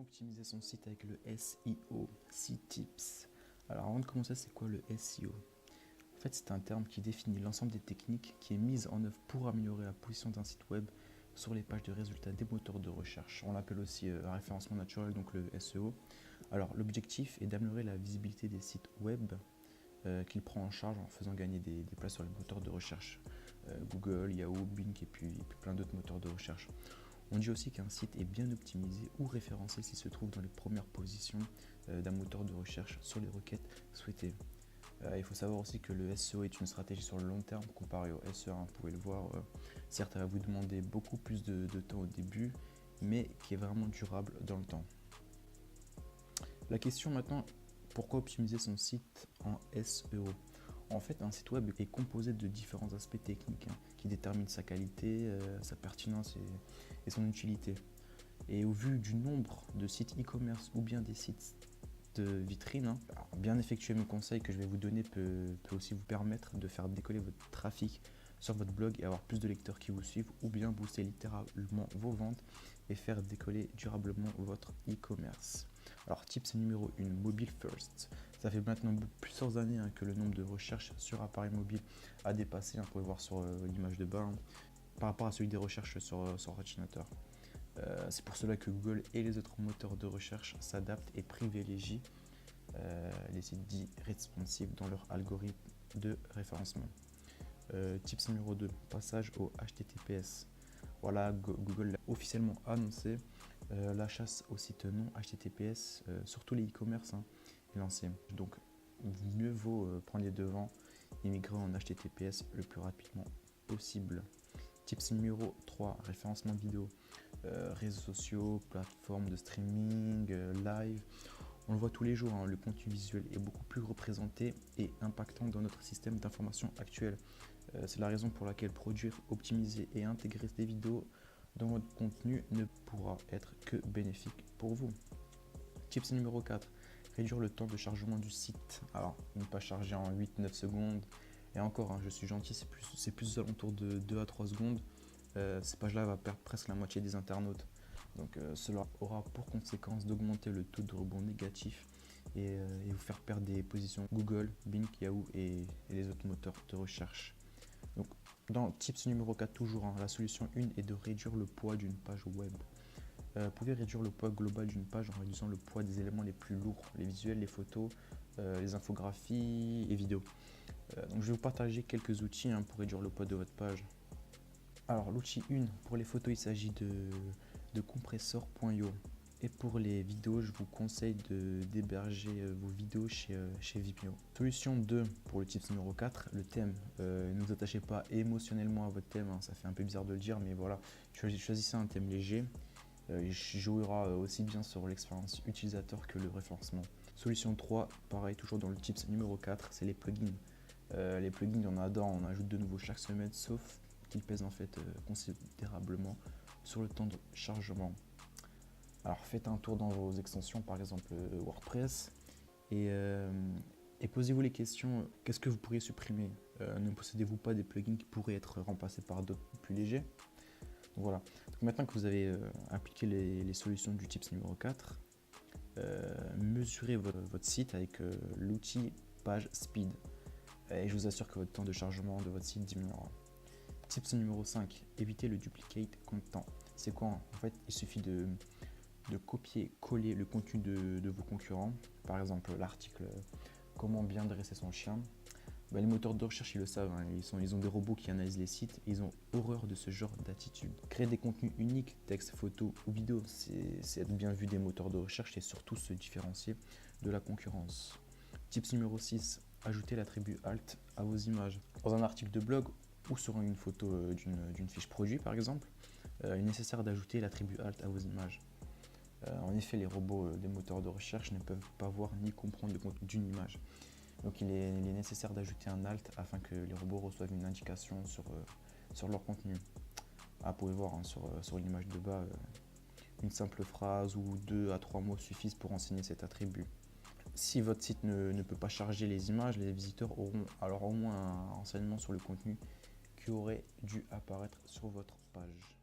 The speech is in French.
Comment optimiser son site avec le SEO, Tips. Alors avant de commencer, c'est quoi le SEO? En fait, c'est un terme qui définit l'ensemble des techniques qui est mise en œuvre pour améliorer la position d'un site web sur les pages de résultats des moteurs de recherche. On l'appelle aussi un référencement naturel, donc le SEO. Alors l'objectif est d'améliorer la visibilité des sites web qu'il prend en charge en faisant gagner des places sur les moteurs de recherche. Google, Yahoo, Bing et puis plein d'autres moteurs de recherche. On dit aussi qu'un site est bien optimisé ou référencé s'il se trouve dans les premières positions d'un moteur de recherche sur les requêtes souhaitées. Il faut savoir aussi que le SEO est une stratégie sur le long terme comparé au SEA. Vous pouvez le voir, certes, elle va vous demander beaucoup plus de temps au début, mais qui est vraiment durable dans le temps. La question maintenant, pourquoi optimiser son site en SEO? En fait, un site web est composé de différents aspects techniques qui déterminent sa qualité, sa pertinence et son utilité. Et au vu du nombre de sites e-commerce ou bien des sites de vitrine, alors bien effectuer mes conseils que je vais vous donner peut aussi vous permettre de faire décoller votre trafic sur votre blog et avoir plus de lecteurs qui vous suivent, ou bien booster littéralement vos ventes et faire décoller durablement votre e-commerce. Alors tips numéro 1, mobile first. Ça fait maintenant plusieurs années que le nombre de recherches sur appareil mobile a dépassé, vous pouvez voir sur l'image de bas, par rapport à celui des recherches sur ordinateur. C'est pour cela que Google et les autres moteurs de recherche s'adaptent et privilégient les sites dits responsive dans leur algorithme de référencement. Tips numéro 2, passage au HTTPS. Voilà, Google l'a officiellement annoncé, la chasse au site non HTTPS, surtout les e-commerce, est lancée. Donc, mieux vaut prendre les devants et migrer en HTTPS le plus rapidement possible. Tips numéro 3, référencement vidéo. Réseaux sociaux, plateformes de streaming, live. On le voit tous les jours, le contenu visuel est beaucoup plus représenté et impactant dans notre système d'information actuel. C'est la raison pour laquelle produire, optimiser et intégrer des vidéos dans votre contenu ne pourra être que bénéfique pour vous. Tips numéro 4, réduire le temps de chargement du site. Alors, ne pas charger en 8-9 secondes. Et encore, je suis gentil, c'est plus aux alentours de 2 à 3 secondes. Ces pages-là vont perdre presque la moitié des internautes. Donc cela aura pour conséquence d'augmenter le taux de rebond négatif et vous faire perdre des positions Google, Bing, Yahoo et les autres moteurs de recherche. Donc dans tips numéro 4 toujours, la solution 1 est de réduire le poids d'une page web. Vous pouvez réduire le poids global d'une page en réduisant le poids des éléments les plus lourds, les visuels, les photos, les infographies et vidéos. Donc je vais vous partager quelques outils pour réduire le poids de votre page. Alors l'outil 1, pour les photos, il s'agit de compressor.io. Et pour les vidéos, je vous conseille d'héberger vos vidéos chez Vimeo. Solution 2, pour le tips numéro 4, le thème. Ne vous attachez pas émotionnellement à votre thème, ça fait un peu bizarre de le dire, mais voilà, choisissez un thème léger. Il jouera aussi bien sur l'expérience utilisateur que le référencement. Solution 3, pareil, toujours dans le tips numéro 4, c'est les plugins. Les plugins, on adore, on ajoute de nouveau chaque semaine, sauf qu'ils pèsent en fait considérablement sur le temps de chargement. Alors faites un tour dans vos extensions, par exemple WordPress, et posez-vous les questions, qu'est-ce que vous pourriez supprimer? Ne possédez-vous pas des plugins qui pourraient être remplacés par d'autres plus légers? Donc voilà. Donc maintenant que vous avez appliqué les solutions du tips numéro 4, mesurez votre site avec l'outil Page Speed. Et je vous assure que votre temps de chargement de votre site diminuera. Tips numéro 5, évitez le duplicate content. C'est quoi? En fait, il suffit de copier-coller le contenu de vos concurrents. Par exemple, l'article comment bien dresser son chien. Les moteurs de recherche, ils le savent, ils ont des robots qui analysent les sites et ils ont horreur de ce genre d'attitude. Créer des contenus uniques, texte, photo ou vidéo, c'est être bien vu des moteurs de recherche et surtout se différencier de la concurrence. Tips numéro 6, ajoutez l'attribut alt à vos images. Dans un article de blog ou sur une photo d'une fiche produit par exemple, il est nécessaire d'ajouter l'attribut alt à vos images. En effet, les robots des moteurs de recherche ne peuvent pas voir ni comprendre le contenu d'une image. Donc il est nécessaire d'ajouter un alt afin que les robots reçoivent une indication sur leur contenu. Vous pouvez voir sur l'image de bas, une simple phrase ou 2 à 3 mots suffisent pour enseigner cet attribut. Si votre site ne peut pas charger les images, les visiteurs auront alors au moins un renseignement sur le contenu qui aurait dû apparaître sur votre page.